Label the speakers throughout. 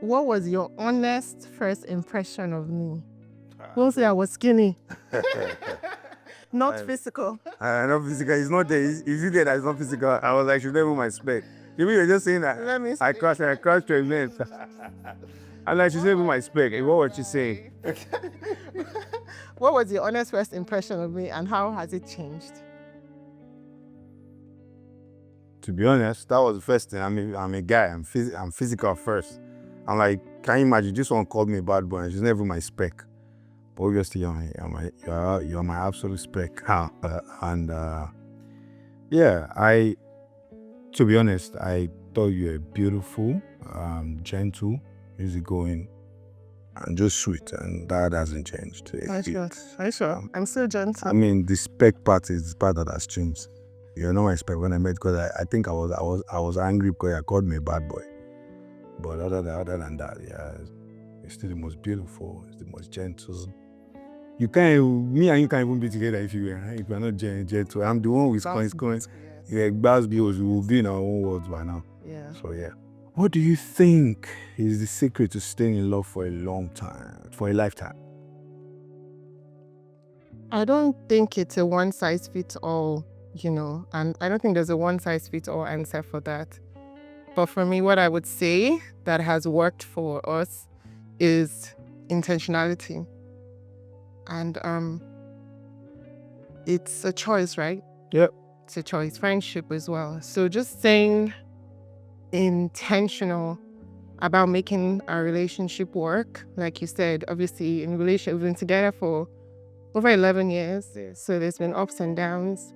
Speaker 1: What was your honest first impression of me? Don't say I was skinny. Not physical.
Speaker 2: Not physical. It's not there. Is it there that it's not physical? I was like, should never my spec. You mean you're just saying that
Speaker 1: Let me
Speaker 2: I crashed your event. I'm like, she's never my spec. What was she saying?
Speaker 1: What was your honest first impression of me and how has it changed?
Speaker 2: To be honest, that was the first thing. I'm a guy. I'm physical first. I'm like, can you imagine? This one called me a bad boy. She's never my spec. But obviously, you're my absolute spec. To be honest, I thought you were beautiful, gentle, easygoing, and just sweet, and that hasn't changed.
Speaker 1: Are you sure? I'm still gentle.
Speaker 2: I mean, the spec part is the part that has changed. You know my spec when I met, because I think I was angry because I called me a bad boy. But other than that, yeah, it's still the most beautiful, it's the most gentle. Me and you can't even be together if you are not gentle. I'm the one with coins. Yeah, we will be in our own worlds by now.
Speaker 1: Yeah.
Speaker 2: So yeah. What do you think is the secret to staying in love for a long time, for a lifetime?
Speaker 1: I don't think it's a one size fits all, and I don't think there's a one size fits all answer for that. But for me, what I would say that has worked for us is intentionality. And it's a choice, right?
Speaker 2: Yep.
Speaker 1: It's a choice. Friendship as well. So just staying intentional about making our relationship work. Like you said, obviously in relationship, we've been together for over 11 years. So there's been ups and downs.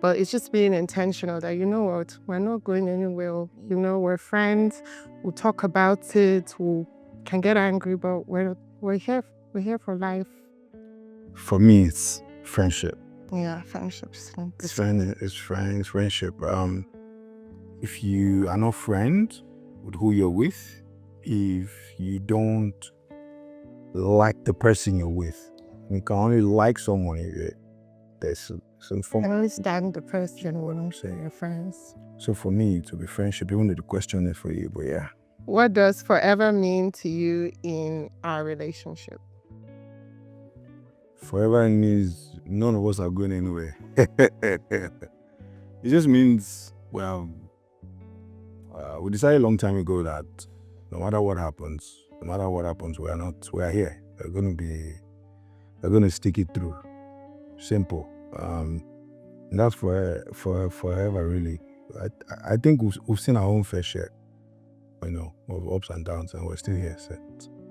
Speaker 1: But it's just being intentional that, you know what, we're not going anywhere. We're friends. We'll talk about it. We can get angry, but we're here. We're here for life.
Speaker 2: For me, it's friendship.
Speaker 1: Yeah, friendships.
Speaker 2: It's friendship. If you are not friends with who you're with, if you don't like the person you're with, you can only like someone if there's some form.
Speaker 1: I can only stand the person when I'm saying you're friends.
Speaker 2: So for me, to be friendship, even though the question is for you, but yeah.
Speaker 1: What does forever mean to you in our relationship?
Speaker 2: Forever means none of us are going anywhere. It just means, well, we decided a long time ago that no matter what happens, we're here. We're going to stick it through. Simple. And that's forever, really. I think we've seen our own fair share, of ups and downs, and we're still here. So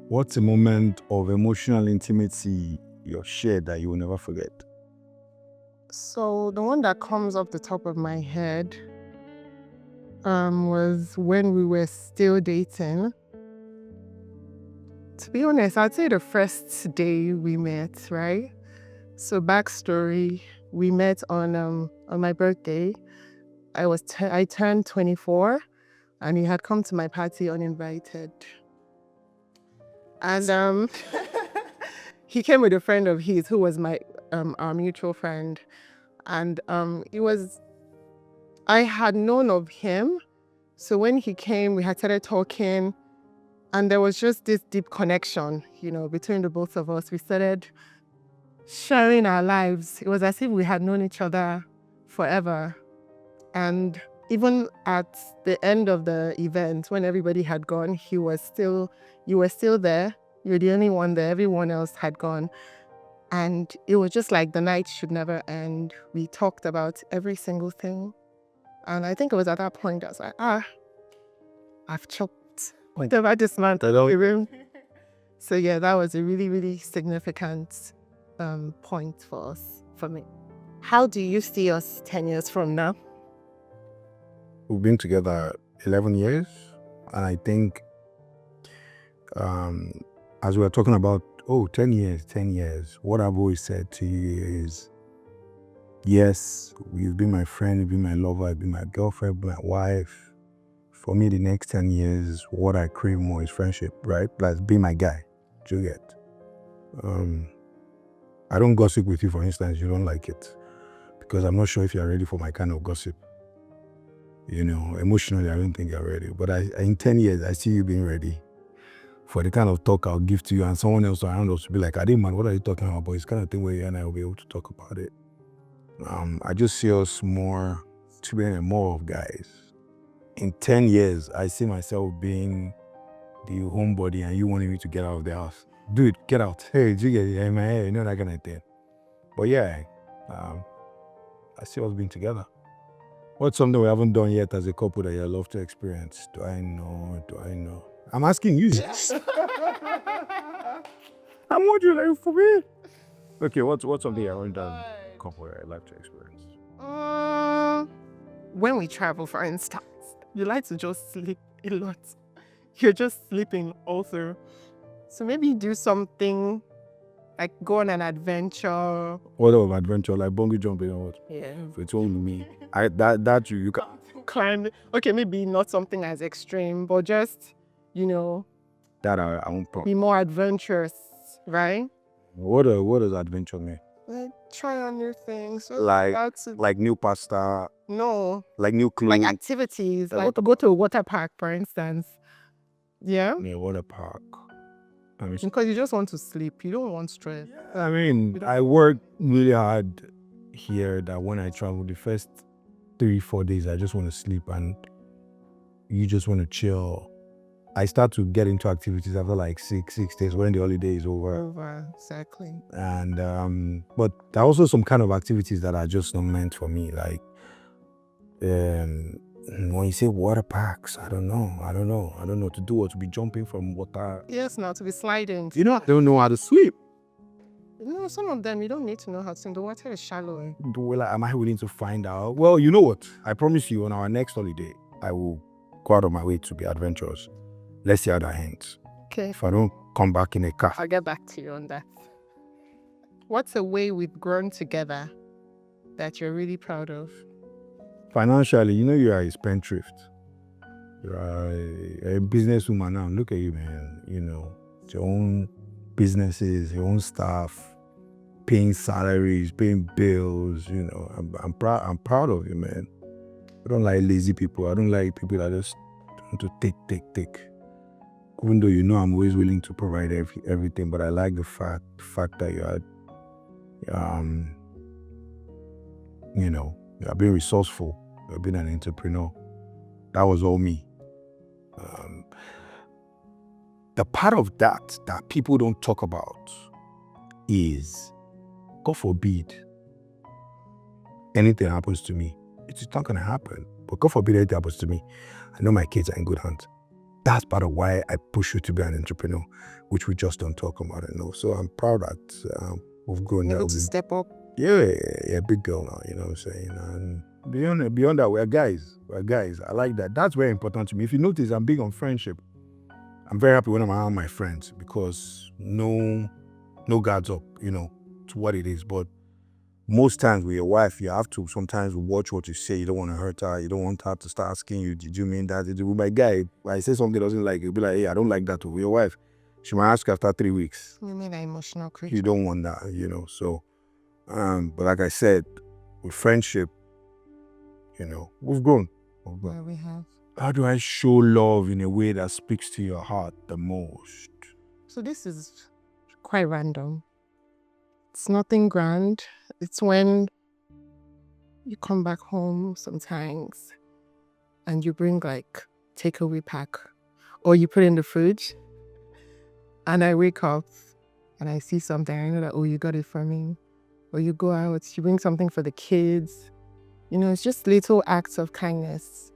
Speaker 2: what's a moment of emotional intimacy you've shared that you will never forget?
Speaker 1: So the one that comes off the top of my head was when we were still dating. To be honest, I'd say the first day we met, right? So backstory, we met on my birthday. I turned 24, and he had come to my party uninvited. And he came with a friend of his who was our mutual friend. And I had known of him. So when he came, we had started talking, and there was just this deep connection, between the both of us. We started sharing our lives. It was as if we had known each other forever. And even at the end of the event, when everybody had gone, you were still there. You're the only one there. Everyone else had gone. And it was just like the night should never end. We talked about every single thing. And I think it was at that point I was like, I've choked. Whatever this man. So yeah, that was a really, really significant point for me. How do you see us 10 years from now?
Speaker 2: We've been together 11 years, and I think as we were talking about, 10 years, what I've always said to you is, yes, you've been my friend, you've been my lover, you've been my girlfriend, my wife. For me, the next 10 years, what I crave more is friendship, right? Plus, be my guy. Do you get? I don't gossip with you, for instance, you don't like it. Because I'm not sure if you're ready for my kind of gossip. Emotionally, I don't think you're ready. But in 10 years, I see you being ready. for the kind of talk I'll give to you, and someone else around us will be like, I didn't mind, what are you talking about? But it's kind of thing where you and I will be able to talk about it. I just see us more to being more of guys. In 10 years, I see myself being the homebody and you wanting me to get out of the house. Dude, get out. Hey, you get in my hair, you know, that kind of thing. But yeah, I see us being together. What's something we haven't done yet as a couple that you love to experience? Do I know? I'm asking you. I'm wondering, like, for me. Okay, what's something you haven't done couple that you like to experience?
Speaker 1: When we travel, for instance, you like to just sleep a lot. You're just sleeping all through. So maybe do something like go on an adventure.
Speaker 2: What of adventure, like bungee jumping or what?
Speaker 1: Yeah.
Speaker 2: If it's only me, that you can
Speaker 1: climb. Okay, maybe not something as extreme, but just, you know,
Speaker 2: that I won't
Speaker 1: be more adventurous, right?
Speaker 2: What does adventure mean?
Speaker 1: Like try on new things.
Speaker 2: Like new pasta.
Speaker 1: No.
Speaker 2: Like new clothes.
Speaker 1: Like activities. Like go to a water park, for instance. Yeah.
Speaker 2: Yeah, water park. I mean,
Speaker 1: because you just want to sleep. You don't want stress.
Speaker 2: I mean, I work really hard here that when I travel, the first 3-4 days, I just want to sleep and you just want to chill. I start to get into activities after like 6 days when the holiday is over.
Speaker 1: Exactly.
Speaker 2: And but there are also some kind of activities that are just not meant for me. Like when you say water parks, I don't know to do what, to be jumping from water.
Speaker 1: Yes, now to be sliding.
Speaker 2: You know, I don't know how to swim.
Speaker 1: No, some of them you don't need to know how to swim. The water is shallow.
Speaker 2: Am I willing to find out? Well, you know what? I promise you, on our next holiday, I will go out of my way to be adventurous. Let's see how that ends.
Speaker 1: Okay.
Speaker 2: If I don't come back in a car,
Speaker 1: I'll get back to you on that. What's a way we've grown together that you're really proud of?
Speaker 2: Financially, you know, you are a spendthrift. You are a businesswoman now. Look at you, man. You know, your own businesses, your own staff, paying salaries, paying bills. You know, I'm proud of you, man. I don't like lazy people. I don't like people that just want to take. Even though you know I'm always willing to provide everything, but I like the fact that you are, you know, you are being resourceful. You're being an entrepreneur. That was all me. The part of that people don't talk about is, God forbid, anything happens to me. It's not going to happen. But God forbid anything happens to me. I know my kids are in good hands. That's part of why I push you to be an entrepreneur, which we just don't talk about enough. So I'm proud that we've grown.
Speaker 1: Able to step up.
Speaker 2: Yeah, big girl now, you know what I'm saying? And beyond that, we're guys. I like that. That's very important to me. If you notice, I'm big on friendship. I'm very happy when I'm around my friends because no guards up, you know, to what it is. But most times with your wife, you have to sometimes watch what you say. You don't want to hurt her. You don't want her to start asking you, did you mean that? With my guy, I say something doesn't like it, you'll be like, hey, I don't like that. With your wife, she might ask you after 3 weeks.
Speaker 1: You mean an emotional creature?
Speaker 2: You don't want that, you know. So, but like I said, with friendship, you know, we've grown.
Speaker 1: Yeah, we have.
Speaker 2: How do I show love in a way that speaks to your heart the most?
Speaker 1: So this is quite random. It's nothing grand. It's when you come back home sometimes and you bring like takeaway pack or you put it in the fridge and I wake up and I see something. I know that, oh, you got it for me. Or you go out, you bring something for the kids. You know, it's just little acts of kindness.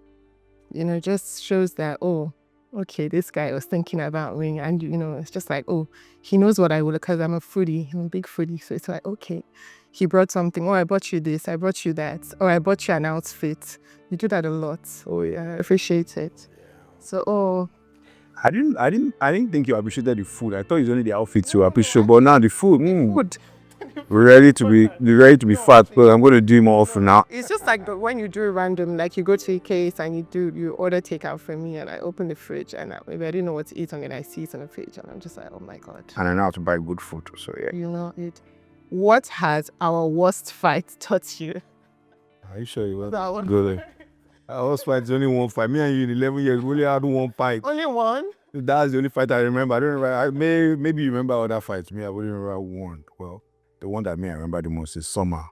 Speaker 1: You know, just shows that, oh, okay, this guy was thinking about me. And, you know, it's just like, oh, he knows what I would, because I'm a foodie. I'm a big foodie. So it's like, okay, he brought something. Oh, I bought you this. I brought you that. Or I bought you an outfit. You do that a lot. Oh, yeah, I appreciate it. So, oh.
Speaker 2: I didn't think you appreciated the food. I thought it was only the outfits you appreciate. But now the food, we're ready to be fat, but I'm going to do more often now.
Speaker 1: It's just like when you do it random, like you go to a case and you order takeout for me, and I open the fridge and maybe I didn't know what to eat, and then I see it on the fridge and I'm just like, oh my God.
Speaker 2: And I know how to buy good food, so yeah.
Speaker 1: You know it. What has our worst fight taught you?
Speaker 2: Are you sure you will?
Speaker 1: That one.
Speaker 2: Go there. Our worst fight is only one fight. Me and you in 11 years, we only had one fight.
Speaker 1: Only one?
Speaker 2: That's the only fight I remember. I don't remember. Maybe you remember other fights. Me, I wouldn't remember one. Well, the one that I remember the most is summer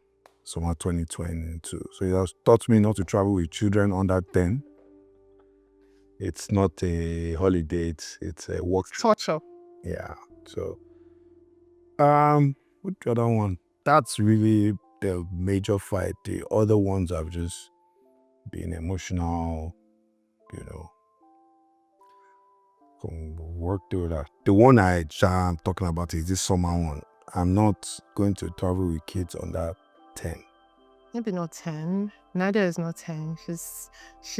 Speaker 2: 2022. So it has taught me not to travel with children under 10. It's not a holiday. It's a work trip.
Speaker 1: Torture.
Speaker 2: Yeah. So, what the other one? That's really the major fight. The other ones have just been emotional, work through that. The one I'm talking about is this summer one. I'm not going to travel with kids under 10.
Speaker 1: Maybe not 10. Nadia is not 10. She's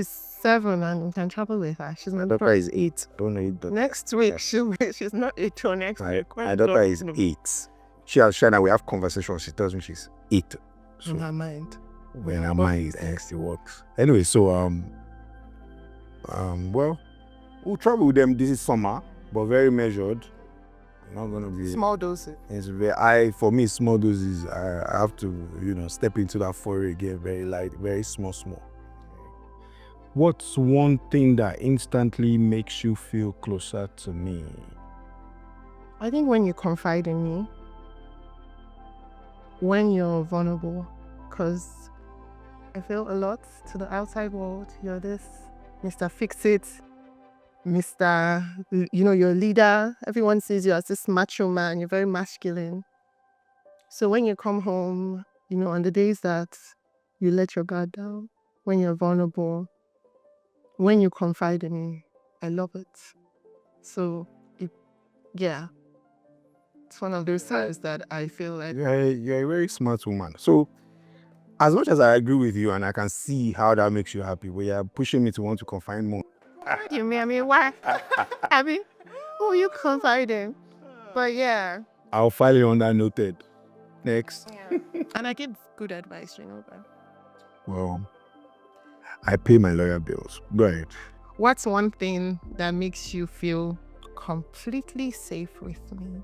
Speaker 1: 7 and we can travel with her. She's
Speaker 2: My daughter is 8. I don't know it.
Speaker 1: Next week, she's not 8 till next week.
Speaker 2: My daughter is 8. She has shared that we have conversations. She tells me she's 8. So
Speaker 1: in her mind.
Speaker 2: When her mind is next, it works. Anyway, so well, we'll travel with them this summer, but very measured. Not gonna be
Speaker 1: small doses.
Speaker 2: It's very for me, small doses. I have to, step into that foray again, very light, very small. What's one thing that instantly makes you feel closer to me?
Speaker 1: I think when you confide in me, when you're vulnerable, because I feel a lot to the outside world. You're this Mr. Fix-It, Mr. You're a leader. Everyone sees you as this macho man. You're very masculine. So when you come home, on the days that you let your guard down, when you're vulnerable, when you confide in me, I love it. So, it's one of those times that I feel like...
Speaker 2: You're a very smart woman. So, as much as I agree with you and I can see how that makes you happy, but you're pushing me to want to confide more.
Speaker 1: What do you mean? I mean, why? Who you confiding? But yeah.
Speaker 2: I'll file it on that noted. Next.
Speaker 1: Yeah. And I give good advice, but...
Speaker 2: Well, I pay my lawyer bills. Go ahead.
Speaker 1: What's one thing that makes you feel completely safe with me?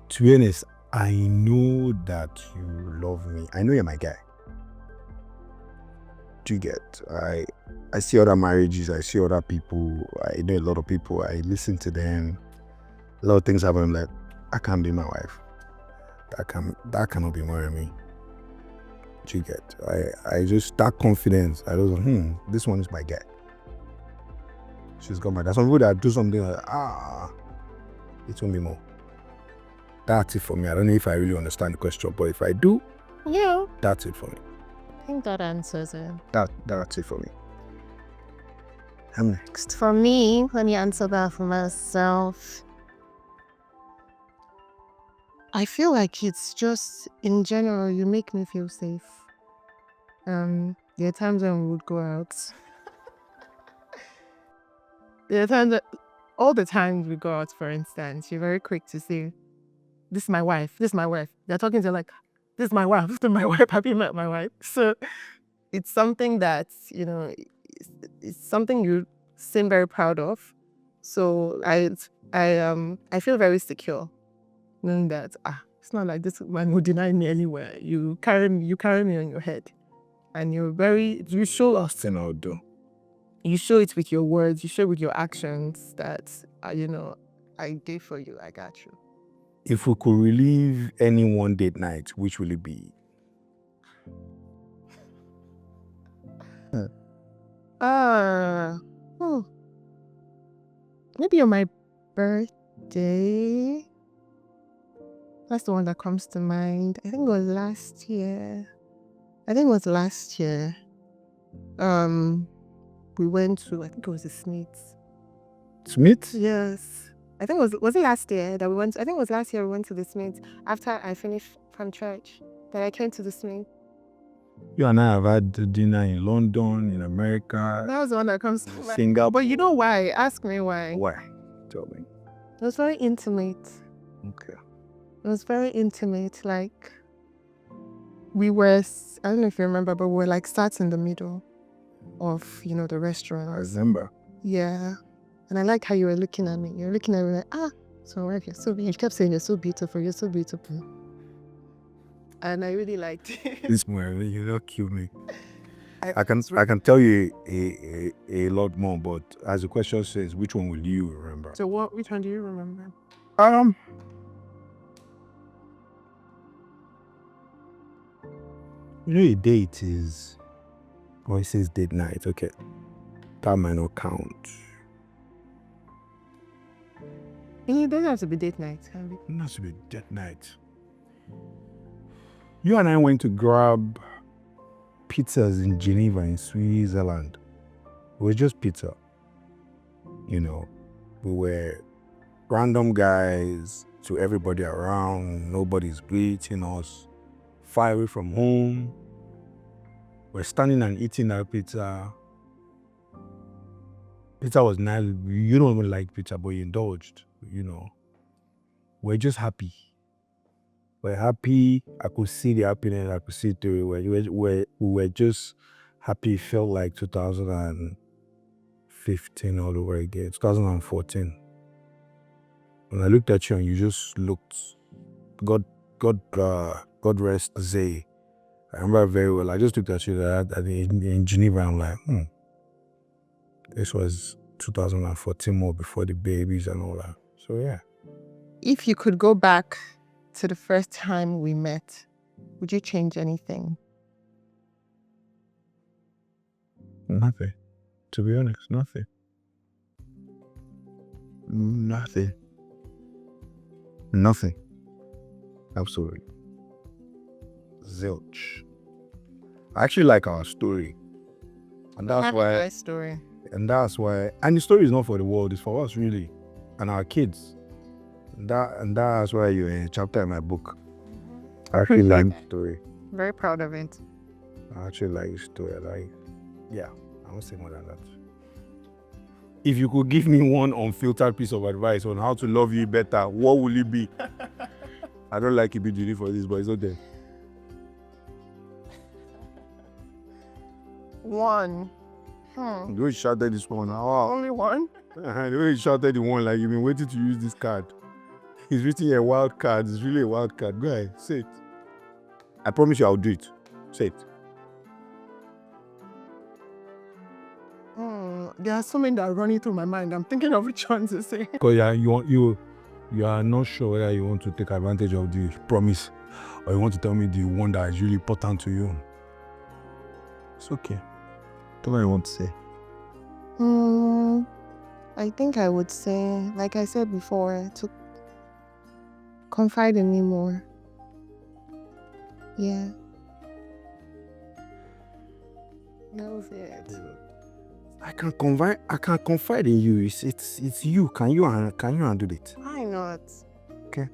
Speaker 2: To be honest, I know that you love me. I know you're my guy. Do you get? I see other marriages. I see other people. I know a lot of people. I listen to them. A lot of things happen. I'm like, I can't be my wife. That cannot be Moremi. Do you get? I just, that confidence. I was like, this one is my guy. She's got my. There's some people that do something like, it won't be more. That's it for me. I don't know if I really understand the question, but if I do,
Speaker 1: yeah,
Speaker 2: that's it for me.
Speaker 1: I think that answers it.
Speaker 2: That's it for me. I'm next.
Speaker 1: For me, let me answer that for myself. I feel like it's just, in general, you make me feel safe. There are times when we would go out. There are times that, all the times we go out, for instance, you're very quick to say, this is my wife, this is my wife. They're talking to like, this is my wife, this is my wife, have you met my wife? So it's something that, it's something you seem very proud of. So I feel very secure knowing that it's not like this man who denied me anywhere. You carry me on your head, and you show us. You show it with your words. You show it with your actions that I did for you. I got you.
Speaker 2: If we could relive any one date night, which will it be?
Speaker 1: Maybe on my birthday. That's the one that comes to mind. I think it was last year. We went to, I think it was the Smiths.
Speaker 2: Smiths?
Speaker 1: Yes. I think it was it last year that we went? I think it was last year we went to the Smiths. After I finished from church, that I came to the Smiths.
Speaker 2: You and I have had dinner in London, in America.
Speaker 1: That was the one that comes to mind.
Speaker 2: Singapore.
Speaker 1: But you know why? Ask me why.
Speaker 2: Why? Tell me.
Speaker 1: It was very intimate.
Speaker 2: Okay.
Speaker 1: It was very intimate. Like, we were, I don't know if you remember, but we were like sat in the middle of, the restaurant.
Speaker 2: I remember.
Speaker 1: Yeah. And I like how you were looking at me. You're looking at me like, so wife, you're so beautiful. You kept saying, you're so beautiful, you're so beautiful. And I really liked it.
Speaker 2: This Moremi, you don't kill me. I can tell you a lot more, but as the question says, which one will you remember?
Speaker 1: So which one do you remember?
Speaker 2: You know, a date is, it says date night. Okay, that might not count.
Speaker 1: It doesn't have to be date night.
Speaker 2: It has to be date night. You and I went to grab pizzas in Geneva, in Switzerland. It was just pizza. You know, we were random guys to everybody around. Nobody's greeting us. Far away from home. We're standing and eating that pizza. Pizza was nice. You don't even like pizza, but you indulged. You know, we're just happy. We're happy. I could see the happiness. I could see it through. We were just happy. It felt like 2015 all over again. 2014. When I looked at you and you just looked, God rest Zay. I remember very well. I just looked at you in Geneva. I'm like, this was 2014, more before the babies and all that. So yeah.
Speaker 1: If you could go back to the first time we met, would you change anything?
Speaker 2: Nothing. To be honest, nothing. Nothing. Absolutely. Zilch. I actually like our story. And that's why.
Speaker 1: My story.
Speaker 2: And that's why. And the story is not for the world, it's for us really. And our kids. And that's why you're in a chapter in my book. I actually like the story.
Speaker 1: Very proud of it.
Speaker 2: I actually like the story. I won't say more than that. If you could give me one unfiltered piece of advice on how to love you better, what will it be? I don't like you being for this, but it's okay.
Speaker 1: One.
Speaker 2: The way you shouted this one.
Speaker 1: Only one?
Speaker 2: The way you shouted the one, like you've been waiting to use this card. It's written a wild card. It's really a wild card. Go ahead, say it. I promise you I'll do it. Say it.
Speaker 1: There are so many that are running through my mind. I'm thinking of which one to say.
Speaker 2: Because you are not sure whether you want to take advantage of the promise or you want to tell me the one that is really important to you. It's okay. That's what I want to say.
Speaker 1: I think I would say, like I said before, to confide in me more. Yeah. That was it.
Speaker 2: I can confide in you. It's you. Can you handle it?
Speaker 1: Why not?
Speaker 2: Okay.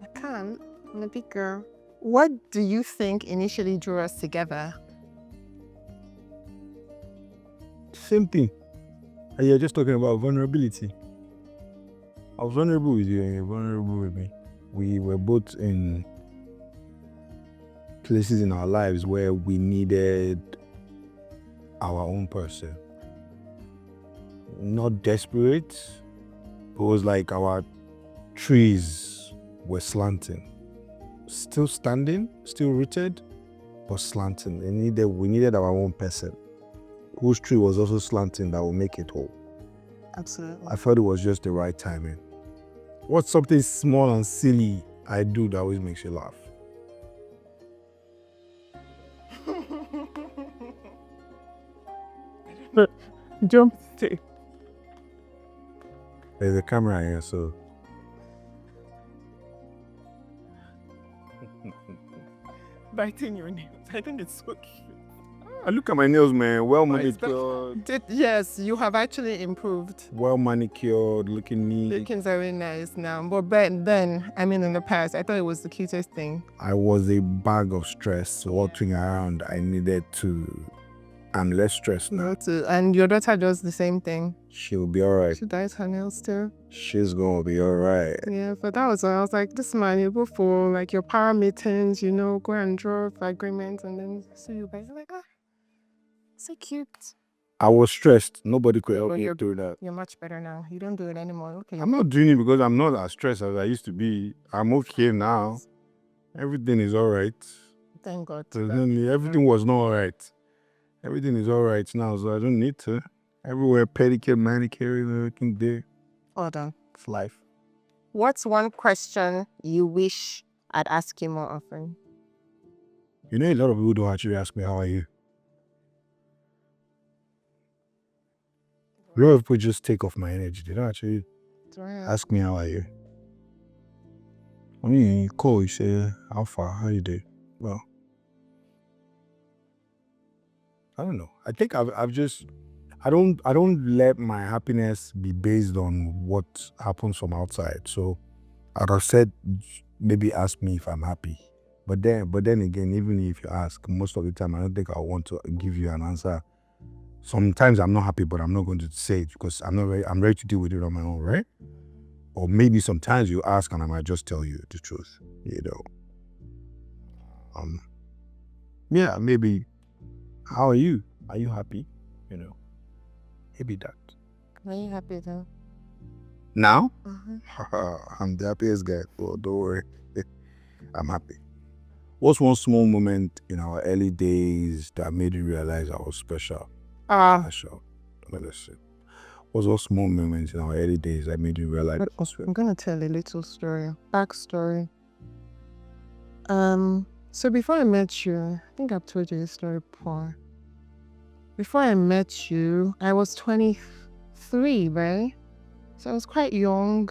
Speaker 1: I can. I'm a big girl. What do you think initially drew us together?
Speaker 2: Same thing. And you're just talking about vulnerability. I was vulnerable with you and you're vulnerable with me. We were both in places in our lives where we needed our own person. Not desperate. It was like our trees were slanting. Still standing, still rooted, but slanting. We needed our own person whose tree was also slanting that will make it whole.
Speaker 1: Absolutely.
Speaker 2: I felt it was just the right timing. What's something small and silly I do that always makes you laugh?
Speaker 1: Jump stick.
Speaker 2: There's a camera here, so.
Speaker 1: Biting your nails. I think it's so cute.
Speaker 2: I look at my nails, man. Well manicured.
Speaker 1: Yes, you have actually improved.
Speaker 2: Well manicured, looking neat.
Speaker 1: Looking very nice now. But then, in the past, I thought it was the cutest thing.
Speaker 2: I was a bag of stress walking around. I needed to. I'm less stressed now.
Speaker 1: And your daughter does the same thing.
Speaker 2: She'll be alright.
Speaker 1: She dyes her nails too.
Speaker 2: She's gonna be alright.
Speaker 1: Yeah, but that was when I was like, this man, you go for like your power meetings, go and draw for agreements and then see you guys. Like, so cute.
Speaker 2: I was stressed. Nobody could help me through that.
Speaker 1: You're much better now. You don't do it anymore. Okay.
Speaker 2: I'm not doing it because I'm not as stressed as I used to be. I'm okay now. Everything is alright.
Speaker 1: Thank God.
Speaker 2: Everything was not alright. Everything is all right now, so I don't need to. Everywhere, pedicure, manicure, everything there.
Speaker 1: Hold on.
Speaker 2: It's life.
Speaker 1: What's one question you wish I'd ask you more often?
Speaker 2: You know, a lot of people don't actually ask me, how are you? A lot of people just take off my energy. They don't actually ask me, how are you? I mean, you call, you say, how far, how you doing? Well, I don't know. I think I've just, I don't let my happiness be based on what happens from outside. So I'd have said, maybe ask me if I'm happy. But then again, even if you ask, most of the time, I don't think I want to give you an answer. Sometimes I'm not happy, but I'm not going to say it because I'm ready to deal with it on my own, right? Or maybe sometimes you ask and I might just tell you the truth, you know. Yeah, maybe, how are you? Are you happy? You know, maybe that.
Speaker 1: Are you happy though?
Speaker 2: Now?
Speaker 1: Uh-huh.
Speaker 2: I'm the happiest guy. Oh, don't worry. I'm happy. What's one small moment in our early days that made you realize I was special? Special. Let's see. What's one small moment in our early days that made you realize I was special?
Speaker 1: I'm gonna tell a little story, backstory. So before I met you, I think I've told you this story before. Before I met you, I was 23, right? So I was quite young.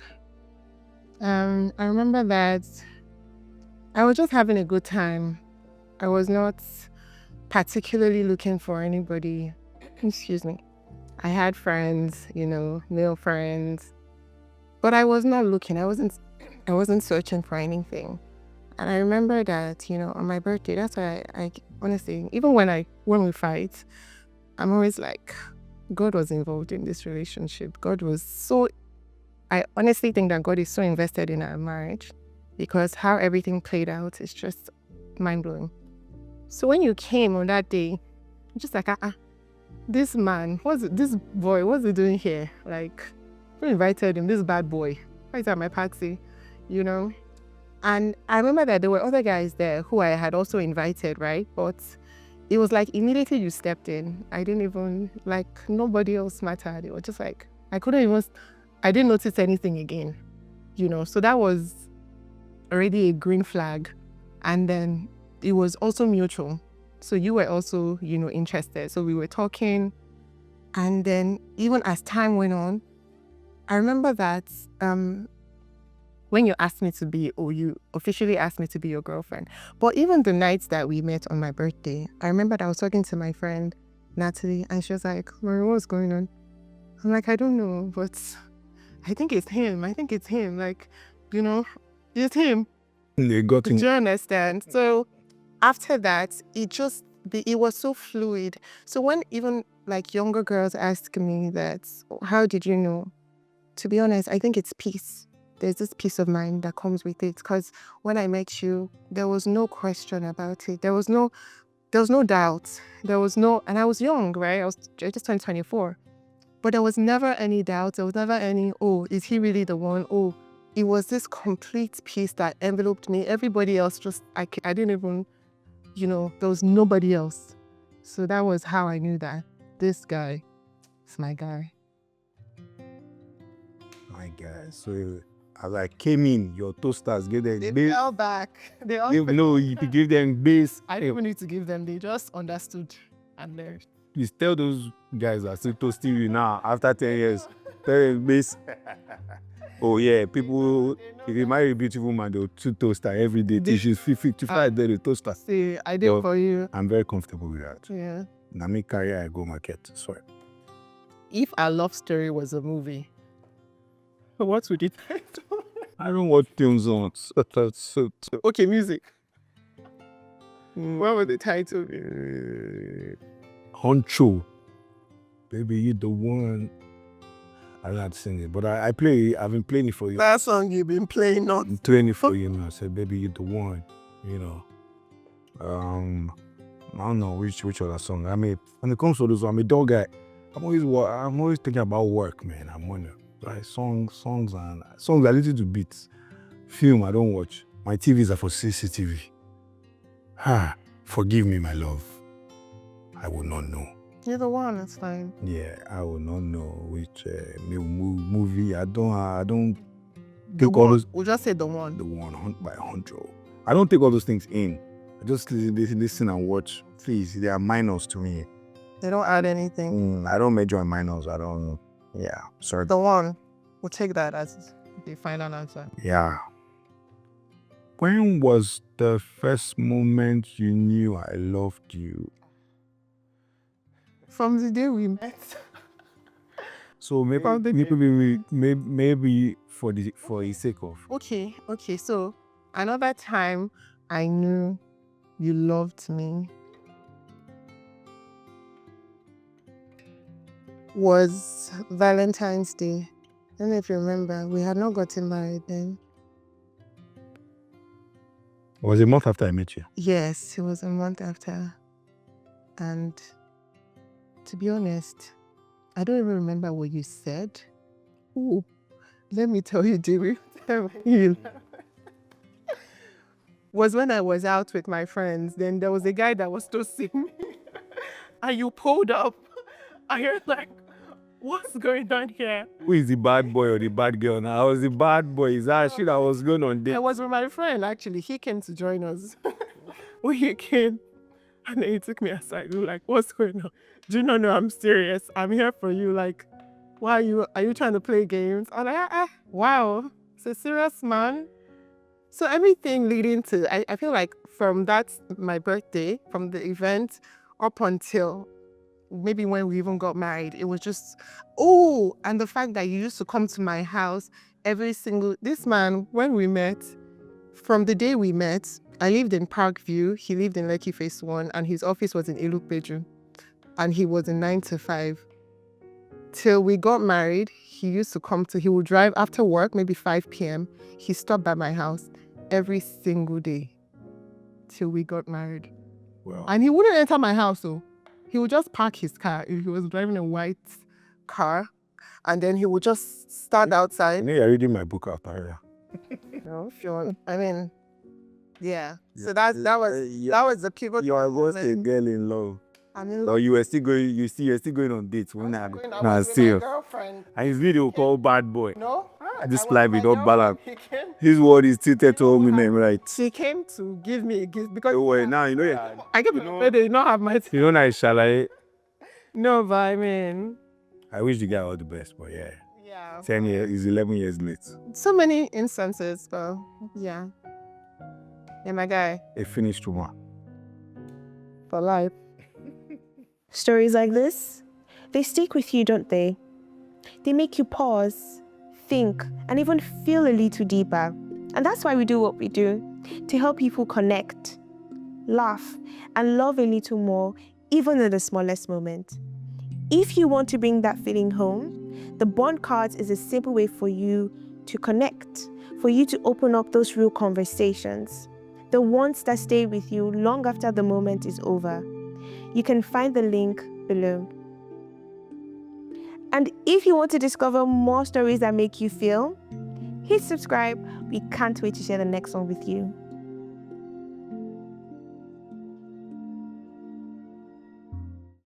Speaker 1: I remember that I was just having a good time. I was not particularly looking for anybody. Excuse me. I had friends, you know, male friends, but I was not looking. I wasn't searching for anything. And I remember that, you know, on my birthday, that's why I honestly, even when we fight, I'm always like, God was involved in this relationship. I honestly think that God is so invested in our marriage because how everything played out is just mind-blowing. So when you came on that day, I'm just like, this man, this boy, what's he doing here? Like, who invited him? This bad boy. Why is at my party? You know? And I remember that there were other guys there who I had also invited, right? But it was like immediately you stepped in. I didn't even, like, nobody else mattered. It was just like, I didn't notice anything again, you know? So that was already a green flag. And then it was also mutual. So you were also, you know, interested. So we were talking. And then even as time went on, I remember that when you asked me to be, or you officially asked me to be your girlfriend. But even the nights that we met on my birthday, I remember that I was talking to my friend, Natalie, and she was like, Mary, what's going on? I'm like, I don't know, but I think it's him. Like, you know, it's him.
Speaker 2: They got in.
Speaker 1: Do you understand? So after that, it was so fluid. So when even like younger girls ask me that, how did you know? To be honest, I think it's peace. There's this peace of mind that comes with it. Because when I met you, there was no question about it. There was no doubt. And I was young, right? I just turned 24. But there was never any doubt. There was never any, oh, is he really the one? Oh, it was this complete peace that enveloped me. Everybody else I didn't even, you know, there was nobody else. So that was how I knew that this guy is my guy.
Speaker 2: My guy. So as I came in, your toasters gave them
Speaker 1: They
Speaker 2: base.
Speaker 1: fell back.
Speaker 2: You could give them base.
Speaker 1: I didn't even need to give them. They just understood. And they
Speaker 2: Please tell those guys that are still toasting you now after 10 years. Tell them base. Oh yeah, people, if you marry a beautiful man, they'll toast her every day till she's 55, they'll toast her.
Speaker 1: See, I did for you.
Speaker 2: I'm very comfortable with that.
Speaker 1: Yeah.
Speaker 2: Now me career, I go market. Sorry.
Speaker 1: If our love story was a movie, what would it title?
Speaker 2: I don't watch films on.
Speaker 1: Okay, music. What would the title be?
Speaker 2: Honcho. Baby, you the one. I'm not singing, but I've been playing it for you.
Speaker 1: That song you've been playing, not
Speaker 2: I'm playing it for you now. I said, baby, you the one. You know. I don't know which other song. I mean, when it comes to this, I'm a dog guy. I'm always thinking about work, man. I'm wondering. Like songs are little to beats. Film I don't watch. My TVs are for CCTV. Forgive me, my love. I will not know.
Speaker 1: You're the one, it's fine.
Speaker 2: Yeah, I will not know which movie. I don't
Speaker 1: The
Speaker 2: take all
Speaker 1: one.
Speaker 2: those.
Speaker 1: We'll just say the one.
Speaker 2: The one by 100. I don't take all those things in. I just listen and watch. Please, they are minors to me.
Speaker 1: They don't add anything.
Speaker 2: I don't major in minors. I don't. Yeah, sorry.
Speaker 1: The one. We'll take that as the final answer.
Speaker 2: Yeah. When was the first moment you knew I loved you?
Speaker 1: From the day we met.
Speaker 2: So maybe for the sake of.
Speaker 1: Okay. So another time I knew you loved me was Valentine's Day. I don't know if you remember, we had not gotten married then.
Speaker 2: It was a month after I met you.
Speaker 1: Yes, it was a month after. And to be honest, I don't even remember what you said. Ooh, let me tell you, Jimmy. Was when I was out with my friends. Then there was a guy that was toasting me. And you pulled up. And you're like, what's going on here?
Speaker 2: Who is the bad boy or the bad girl? Now I was the bad boy. Is that shit I was going on there?
Speaker 1: I was with my friend, actually. He came to join us. When he came, and then he took me aside. We were like, what's going on? Do you not know I'm serious? I'm here for you. Like, why are you trying to play games? I'm like, wow, it's a serious man. So everything leading to, I feel like from that, my birthday, from the event up until maybe when we even got married, it was just, and the fact that you used to come to my house this man, when we met, from the day we met, I lived in Parkview, he lived in Lekki Phase 1, and his office was in Ilupeju, and he was in 9 to 5. Till we got married, he would drive after work, maybe 5 p.m. He stopped by my house every single day till we got married.
Speaker 2: Wow.
Speaker 1: And he wouldn't enter my house, so he would just park his car. If he was driving a white car, and then he would just stand outside.
Speaker 2: I know you're reading my book after here.
Speaker 1: No, if you want. I mean, yeah. So that was the pivot.
Speaker 2: You are both a girl in love.
Speaker 1: I mean,
Speaker 2: No, you're still going on dates when I go.
Speaker 1: I
Speaker 2: No,
Speaker 1: was with
Speaker 2: still.
Speaker 1: my girlfriend.
Speaker 2: And his video called Bad Boy.
Speaker 1: No,
Speaker 2: This
Speaker 1: I
Speaker 2: life
Speaker 1: was
Speaker 2: is
Speaker 1: with
Speaker 2: not
Speaker 1: my
Speaker 2: balanced.
Speaker 1: girlfriend.
Speaker 2: His word is tilted to all women, right?
Speaker 1: She came to give me a gift because
Speaker 2: Now you know.
Speaker 1: I gave him a did not have my.
Speaker 2: You know, nice, shall I?
Speaker 1: No, but I mean,
Speaker 2: I wish the guy all the best, but yeah.
Speaker 1: yeah.
Speaker 2: 10 years, he's 11 years late.
Speaker 1: So many instances, but yeah. Yeah, my guy.
Speaker 2: A finished woman.
Speaker 1: For life.
Speaker 3: Stories like this, they stick with you, don't they? They make you pause, think, and even feel a little deeper. And that's why we do what we do, to help people connect, laugh, and love a little more, even in the smallest moment. If you want to bring that feeling home, the Bond Cards is a simple way for you to connect, for you to open up those real conversations, the ones that stay with you long after the moment is over. You can find the link below. And if you want to discover more stories that make you feel, hit subscribe. We can't wait to share the next one with you.